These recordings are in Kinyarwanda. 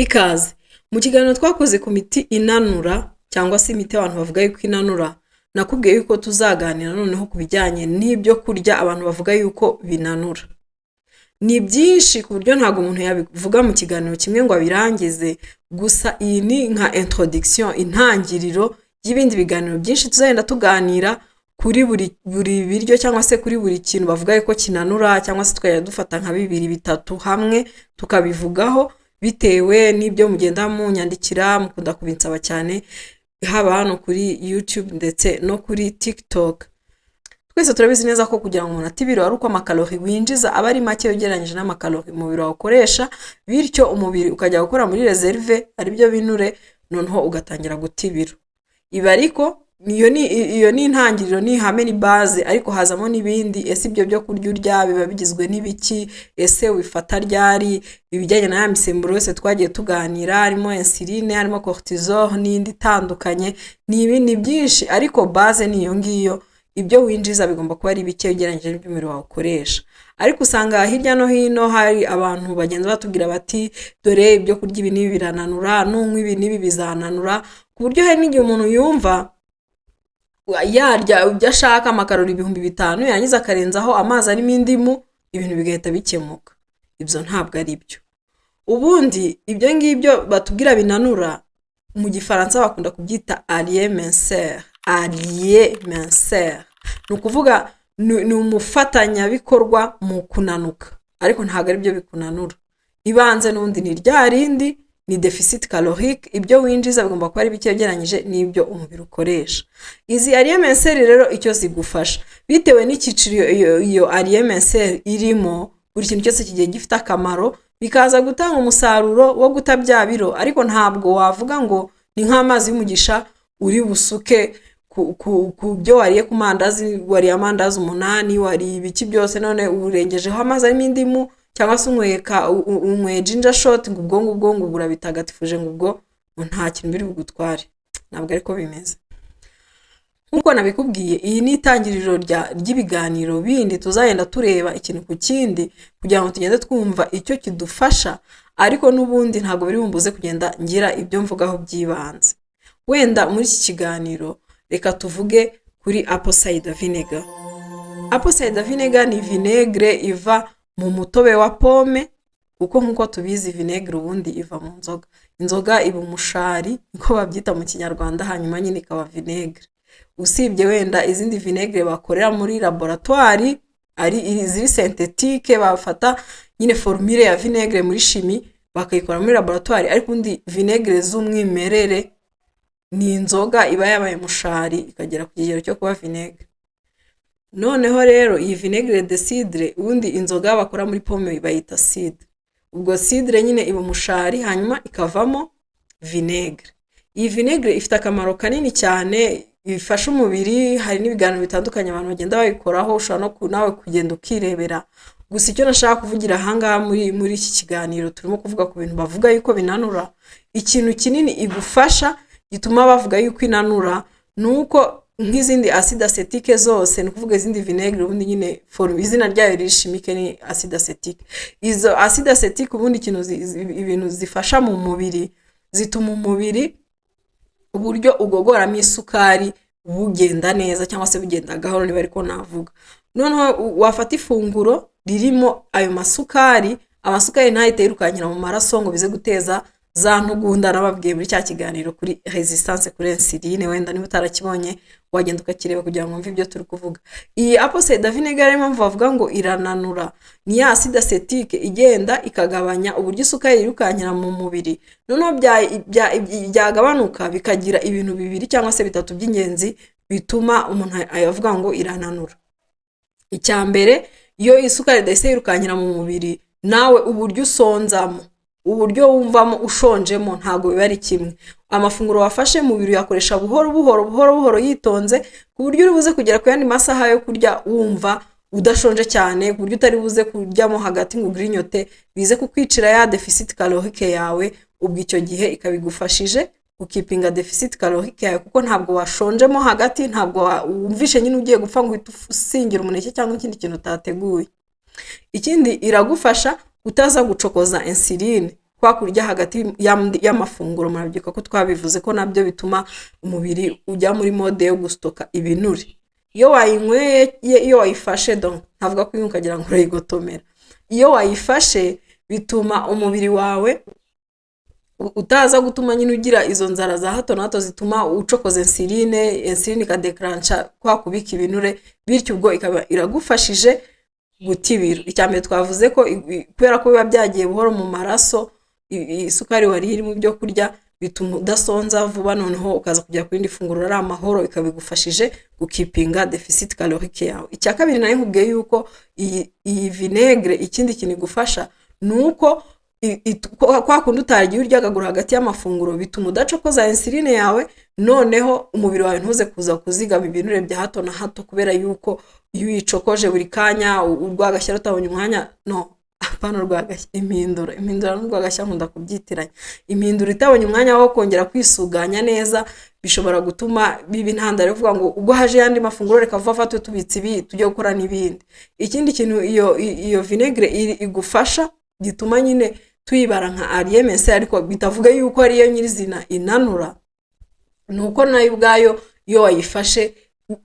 Ikaze mu kiganiro twakoze ku miti inanura cyangwa se imiti abantu bavuga yuko inanura, nakubwiye yuko tuzaganira noneho ku bijyanye n'ibyo kurya abantu bavuga yuko binanura. Ni byinshi ku buryo ntabwo umuntu yabivuga mu kiganiro kimwe ngo abirangize, gusa iyi ni nka introduction, intangiriro y'ibindi biganiro byinshi tuzagenda tuganira kuri buri biryo cyangwa se kuri buri kintu bavuga yuko kinanura, cyangwa se tukajya dufata nka 2-3 hamwe tukabivugaho bitewe n'ibyo mugenda munyandikira mukunda kubinsaba cyane, haba hano kuri YouTube ndetse no kuri TikTok. Twese turabizi neza ko kugira ngo umuntu atibiro ari uko amakalori winjiza aba ari make ugereranyije n'amakalori umubiri wawe ukoresha, bityo umubiri ukajya gukora muri reserve ari byo binure, noneho ugatangira gutibiro. Iba ariko iyo ni intangiriro, ni ihame, ni base, ariko hazamo n'ibindi. Ese ibyo byo kurya urya biba bigizwe n'ibiki? Ese wifata ryari? Ibijyanye na ya misemburo yose twagiye tuganira, harimo insuline, harimo cortisol n'indi itandukanye, ni ibintu byinshi, ariko base ni iyo ngiyo. Ibyo winjiza bigomba kuba ari bike ugereranyije n'ibyo umubiri wawe ukoresha. Ariko usanga hirya no hino hari abantu bagenda batubwira bati dore ibyo kurya ibi n'ibi birananura, nunywa ibi n'ibi bizananura, ku buryo hari n'igihe umuntu yumva yarya ibyo ashaka amakarori 5,000 yangiza akarenzaho amazi arimo indimu, ibintu bigahita bikemuka. Ibyo ntabwo ari byo. Ubundi ibyo ngibyo batubwira binanura mu gifaransa bakunda kubyita aliment mincer. Ni ukuvuga ni umufatanyabikorwa mu kunanuka, ariko ntabwo ari byo bikunanura. Ibanze n'ubundi ni rya rindi, ni deficit calorique. Ibyo winjiza bigomba kuba ari bike ugereranyije n'ibyo umubiri ukoresha. Izi aliment mincer rero icyo zigufasha bitewe n'ikiciro iyo aliment mincer irimo, buri kintu cyose kigiye gifite akamaro, bikaza gutanga umusaruro wo gutabya biro. Ariko ntabwo wavuga ngo ni nk'amazi y'umugisha uri busuke ku byo wariye ku mandazi, wariye amandazi 8, wariye ibiki byose none urengejeho amazi arimo indimu, cyangwa se unyweye ginger shot, ngo ubwo burabitagatifuje, ngo ubwo nta kintu biri bugutware. Ntabwo ariko bimeze. Nkuko nabikubwiye, iyi ni itangiriro ry'ibiganiro bindi tuzagenda tureba ikintu ku kindi kugira ngo tugende twumva icyo kidufasha, ariko n'ubundi ntabwo biri bumbuze kugenda ngira ibyo mvugaho byibanze. Wenda muri iki kiganiro reka tuvuge kuri apple cider vinegar. Apple cider vinegar ni vinegre iva mu mutobe wa pome, kuko nkuko tubizi vinegre ubundi iva mu nzoga. Inzoga iba umushari niko babyita mu Kinyarwanda, hanyuma nyine ikaba vinegre. Usibye wenda izindi vinegre bakorera muri laboratoire ari iziri synthetique, bafata nyine formule ya vinegre muri chimie bakayikora muri laboratoire, ariko undi vinegre z'umwimerere ni inzoga iba yabaye mushari ikagera ku kigero cyo kuba vinegre. Noneho rero iyi vinegre de cidre, ubundi inzoga bakora muri pome bayita cidre. Ubwo cidre nyine iba mushari hanyuma ikavamo vinegre. Iyi vinegre ifite akamaro kanini cyane, ifasha umubiri. Hari n'ibiganiro bitandukanye abantu bagenda babikoraho, ushobora no nawe kugenda ukirebera. Gusa icyo nashaka kuvugira ahangaha muri iki kiganiro, turimo kuvuga ku bintu bavuga yuko binanura. Ikintu kinini igufasha gituma bavuga yuko inanura, nuko nk'izindi acide acetique zose, ni kuvuga izindi vinegre ubundi nyine izina ryayo riri chimique ni acide acetique. Izo acide acetique ubundi ibintu zifasha mu mubiri, zituma umubiri uburyo ugogoramo isukari bugenda neza, cyangwa se bugenda gahoro, niba ariko navuga. Noneho wafata ifunguro ririmo ayo masukari, amasukari ntahite yirukanyira mu maraso ngo bize guteza za ntugunda nababwiye muri cya kiganiro kuri resistance kuri insuline. Wenda niba utarakibonye wagenda ukakireba kugira ngo mve ibyo turi kuvuga. Iyi apple cider vinegar rero mpamvu bavuga ngo irananura, ni ya acide acetique igenda ikagabanya uburyo isukari yirukanyira mu mubiri. Noneho byagabanuka bikagira ibintu 2 cyangwa se 3 by'ingenzi bituma umuntu ayavuga ngo irananura. Icya mbere, iyo isukari idahise yirukanyira mu mubiri, nawe uburyo usonzamo, uburyo wumvamo ushonjemo ntago biba ari kimwe. Amafunguro wafashe mu biro yakoresha buhoro yitonze, ku buryo uri buze kugera ku yandi masaha yo kurya wumva udashonje cyane, ku buryo utari buze kuryamo hagati ngo ugrinyote bize kukwicira ya deficit calorique yawe. Ubwo icyo gihe ikabigufashije ukipinga deficit calorique yawe, kuko ntabwo washonjemo hagati, ntabwo wumvishe nyine ugiye gupfa ngo usingira umuneke cyangwa ikindi kintu utateguye. Ikindi iragufasha utaza gucokoza insuline, kwa kurya hagati y'amafunguro murabyuka ko twabivuze ko nabyo bituma umubiri ujya muri mode yo gustoka ibinure. Iyo wayinyweye, iyo wayifashe donc ntavuga ko ukagira ngo urayigotomera, iyo wayifashe bituma umubiri wawe utaza gutuma nyine ugira izo nzara za hato na hato zituma ucokoza insuline ikadeclencha kwa kubika ibinure, bityo ubwo ikaba iragufashije gutibira. Icyambere twavuze ko kubera ko biba byagiye buhoro mu maraso, isukari wari iri mu byo kurya bituma udasonza vuba, noneho ukaza kujya ku rindi funguro ari amahoro, ikabigufashije gukipinga deficit calorique yawe. Icya kabiri nayo nkubwiye yuko iyi vinaigre ikindi kintu igufasha nuko kwa kundi utarya uryagagura hagati y'amafunguro bituma udacokoza insuline yawe, noneho umubiri wawe ntuze kuza kuzigama ibinure bya hato na hato, kubera yuko iyo uyicokoje buri kanya urwagashya rutabonye umwanya apana rwagashya impindura n'urwagashya nkunda kubyitiranya. Impindura itabonye umwanya wo kongera kwisuganya neza bishobora gutuma biba intandaro yo kuvuga ngo ubwo haje yandi mafunguro reka vuba fatwe tubitse ibi tujye gukora n'ibindi. Ikindi kintu iyo vinaigre igufasha gituma nyine tuyibara nka RMS, ariko bitavuga yuko ariyo nyirizina inanura, nuko nayo ubwayo iyo wayifashe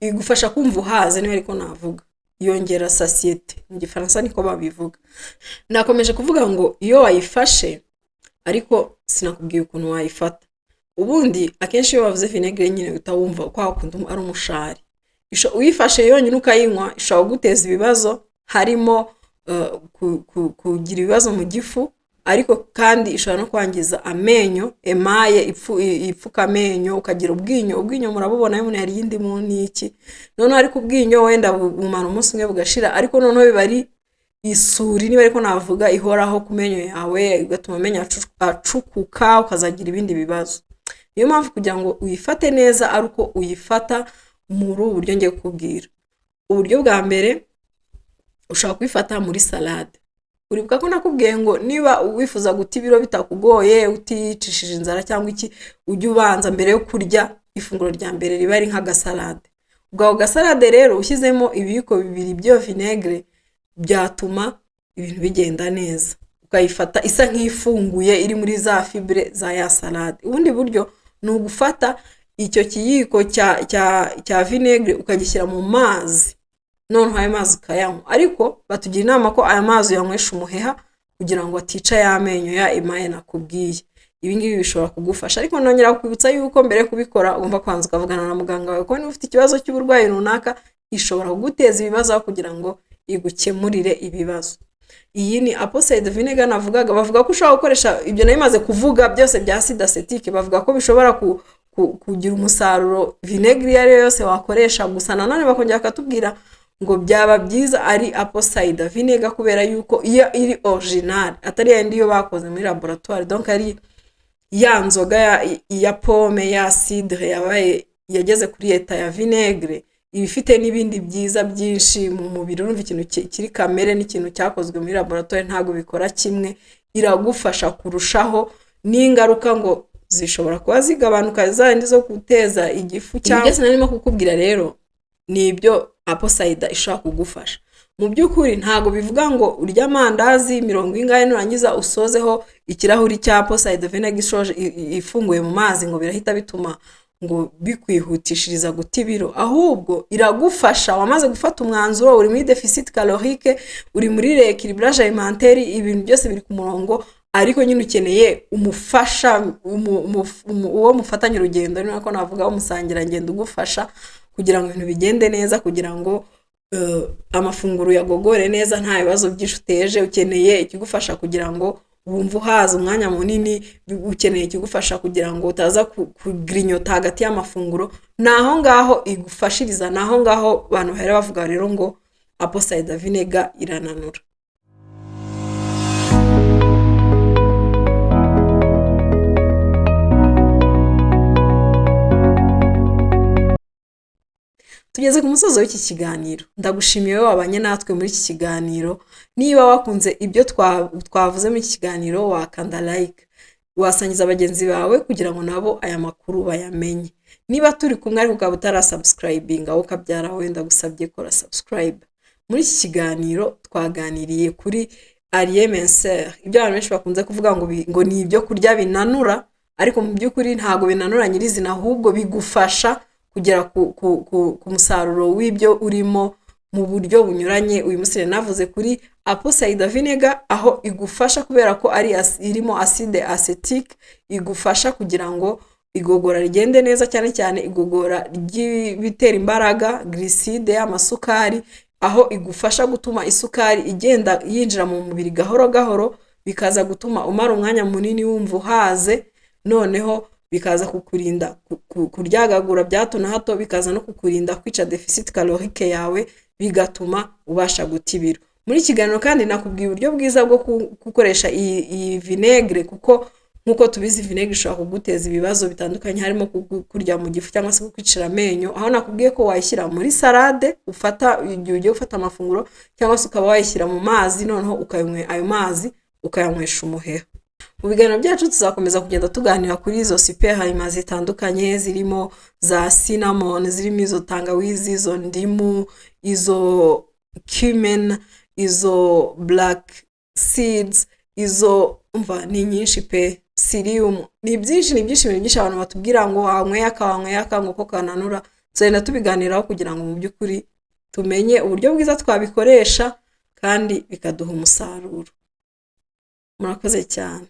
igufasha kumva uhaze, niba ariko navuga yongera satiete mu gifaransa niko babivuga. Nakomeje kuvuga ngo iyo wayifashe, ariko sinakubwiye ukuntu wayifata. Ubundi akenshi iyo bavuze vinaigre nyine utawumva kwa kundi ari umushari. Uyifashe yonyine ukayinywa ishobora guteza ibibazo, harimo kugira ibibazo mu gifu, ariko kandi ishobora no kwangiza amenyo, emaye ipfuka amenyo, ukagira ubwinyo murabubona umuntu yari yindi mu niki, noneho ariko ubwinyo wenda bumara umunsi umwe bugashira, ariko noneho biba ari isuri niba ariko navuga ihoraho ku menyo yawe, igatuma amenyo acukuka, ukazagira ibindi bibazo. Niyo mpamvu kugira ngo uyifate neza ari uko uyifata muri ubu buryo ngiye kukubwira. Uburyo bwa mbere ushobora kwifata muri salade. Uribuka ko nakubwiye ngo niba wifuza guta ibiro bitakugoye, uticishije inzara cyangwa iki, ujye ubanza mbere yo kurya ifunguro rya mbere riba ari nk'agasalade. Ubwo gasalade rero ushyizemo ibiyiko bibiri byo vinaigre byatuma ibintu bigenda neza, ukayifata isa nk'ifunguye iri muri za fibre za ya salade. Ubundi buryo ni ugufata icyo kiyiko cya vinaigre ukagishyira mu mazi, noneho ayo mazi ukayanywa, ariko batugira inama ko aya mazi uyanywesha umuheha kugira ngo atica y'amenyo ya emaye nakubwiye. Ibi ngibi bishobora kugufasha, ariko nongera kukwibutsa yuko mbere yo kubikora ugomba kwanza ukavugana na muganga wawe, ko niba ufite ikibazo cy'uburwayi runaka ishobora kuguteza ibibazo kugira ngo igukemurire ibibazo. Iyi ni apple cider vinegar navugaga, bavuga ko ushobora gukoresha ibyo nayo imaze kuvuga byose bya acide acetique, bavuga ko bishobora kugira umusaruro vinaigre iyo ariyo yose wakoresha. Gusa nanone bakongera bakatubwira ngo byaba byiza ari apple cider vinegar, kubera yuko iyo iri original atari yandi yo bakoze muri laboratoire, donc ari ya nzoga ya pomme ya cidre yabaye yageze kuri eta ya vinaigre, ibifite n'ibindi byiza byinshi mu mubiri. Urumva ikintu kiri kamere n'ikintu cyakozwe muri laboratoire ntago bikora kimwe, iragufasha kurushaho, n'ingaruka ngo zishobora kuba zigabanuka zandi zo guteza igifu cyangwa se narimo kukubwira rero ni ibyo apple cider ishobora kugufasha. Mu by'ukuri ntago bivuga ngo urya amandazi 40 nurangiza usozeho ikirahuri cya apple cider vinegar ifunguye mu mazi ngo birahita bituma ngo bikwihutishiriza guta ibiro, ahubwo iragufasha. Wamaze gufata umwanzuro, uri muri deficit calorique, uri muri rééquilibrage alimentaire, ibintu byose biri ku murongo, ariko nyine ukeneye umufasha uwo mufatanye urugendo, ni nako navuga umusangira ngendo ugufasha kugira ngo ibintu bigende neza, kugira ngo amafunguro yagogore neza nta bibazo byinshi uteje. Ukeneye ikigufasha kugira ngo wumva uhaza umwanya munini, ukeneye ikigufasha kugira ngo utaza kugrinyota hagati y'amafunguro, naho ngaho igufashiriza, naho ngaho abantu bahera bavuga rero ngo apple cider vinegar irananura. Tugeze ku musozo w'iki kiganiro, ndagushimiye wowe wabanye natwe muri iki kiganiro. Niba wakunze ibyo twavuze muri iki kiganiro, wakanda like, wasangiza abagenzi bawe kugira ngo nabo aya makuru bayamenye. Niba turi kumwe ariko ukaba utarasubscribinga aho kabyara, wenda gusabye kora subscribe. Muri iki kiganiro twaganiriye kuri alliés minceurs, ibyo abantu benshi bakunze kuvuga ngo ni ibyo kurya binanura, ariko mu by'ukuri ntabwo binanura nyirizina, ahubwo bigufasha kugera ku musaruro w'ibyo urimo mu buryo bunyuranye. Uyu munsi navuze kuri apple cider vinegar, aho igufasha kubera ko irimo acide acetique, igufasha kugira ngo igogora rigende neza, cyane cyane igogora ry'ibitera imbaraga, glycide, amasukari, aho igufasha gutuma isukari igenda yinjira mu mubiri gahoro gahoro, bikaza gutuma umara umwanya munini wumva uhaze, noneho bikaza kukurinda kuryagagura bya hato na hato, bikaza no kukurinda kwica deficit calorique yawe, bigatuma ubasha guta ibiro. Muri kiganiro kandi nakubwiye uburyo bwiza bwo gukoresha iyi vinegre, kuko nkuko tubizi vinegre ishobora kuguteza ibibazo bitandukanye, harimo kurya mu gifu cyangwa se kukwicira amenyo, aho nakubwiye ko wayishyira muri salade ufata igihe ugiye gufata amafunguro, cyangwa se ukaba wayishyira mu mazi, noneho ukayanywa ayo mazi ukayanywesha umuheha. Mu biganiro byacu tuzakomeza kugenda tuganira kuri izo super aliments zitandukanye, zirimo za cinnamon, zirimo izo tangawizi, izo ndimu, izo cumin, izo black seeds, izo ni nyinshi pe, psyllium, ni byinshi abantu batubwira ngo wanyweye aka ngo ko kananura. Tuzagenda tubiganiraho kugira ngo mu by'ukuri tumenye uburyo bwiza twabikoresha kandi bikaduha umusaruro. Murakoze cyane.